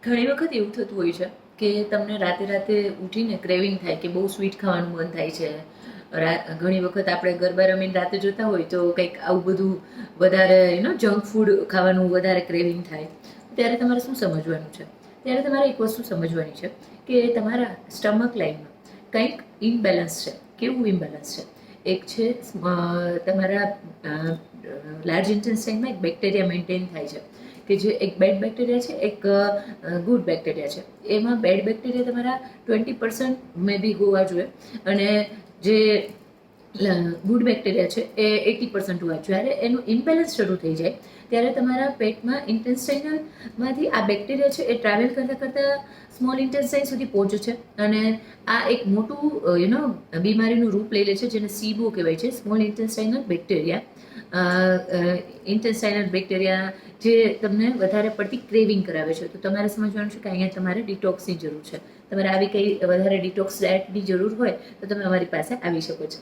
ઘણી વખત એવું થતું હોય છે કે તમને રાતે રાતે ઉઠીને ક્રેવિંગ થાય કે બહુ સ્વીટ ખાવાનું મન થાય છે. ઘણી વખત આપણે ગરબા રમીને રાતે જોતા હોય તો કંઈક આવું બધું વધારે જંક ફૂડ ખાવાનું વધારે ક્રેવિંગ થાય. ત્યારે તમારે શું સમજવાનું છે? ત્યારે તમારે એક વસ્તુ સમજવાની છે કે તમારા સ્ટમક લાઈનમાં કંઈક ઇમ્બેલેન્સ છે. કેવું ઇમ્બેલેન્સ છે? એક છે તમારા લાર્જ ઇન્ટેસ્ટાઇનમાં એક બેક્ટેરિયા મેન્ટેન થાય છે કે જે એક બેડ બેક્ટેરિયા છે, એક ગુડ બેક્ટેરિયા છે. એમાં બેડ બેક્ટેરિયા તમારા 20% મે બી હોવા જોઈએ અને જે ગુડ બેક્ટેરિયા છે એ 80% હોવા જોઈએ. જ્યારે એનું ઇમ્બેલેન્સ શરૂ થઈ જાય ત્યારે તમારા પેટમાં ઇન્ટેસ્ટાઇનલમાંથી આ બેક્ટેરિયા છે એ ટ્રાવેલ કરતાં કરતાં સ્મોલ ઇન્ટેસ્ટાઇન સુધી પહોંચે છે અને આ એક મોટું બીમારીનું રૂપ લઈ લે છે, જેને સીબો કહેવાય છે, સ્મોલ ઇન્ટેસ્ટાઇનલ બેક્ટેરિયા. ઇન્ટેસ્ટાઇનલ બેક્ટેરિયા જે તમને વધારે પડતી ક્રેવિંગ કરાવે છે. તો તમારે સમજવાનું છે કે અહીંયા તમારે ડિટોક્સની જરૂર છે. તમારે આવી કંઈ વધારે ડિટોક્સ ડાયટની જરૂર હોય તો તમે અમારી પાસે આવી શકો છો.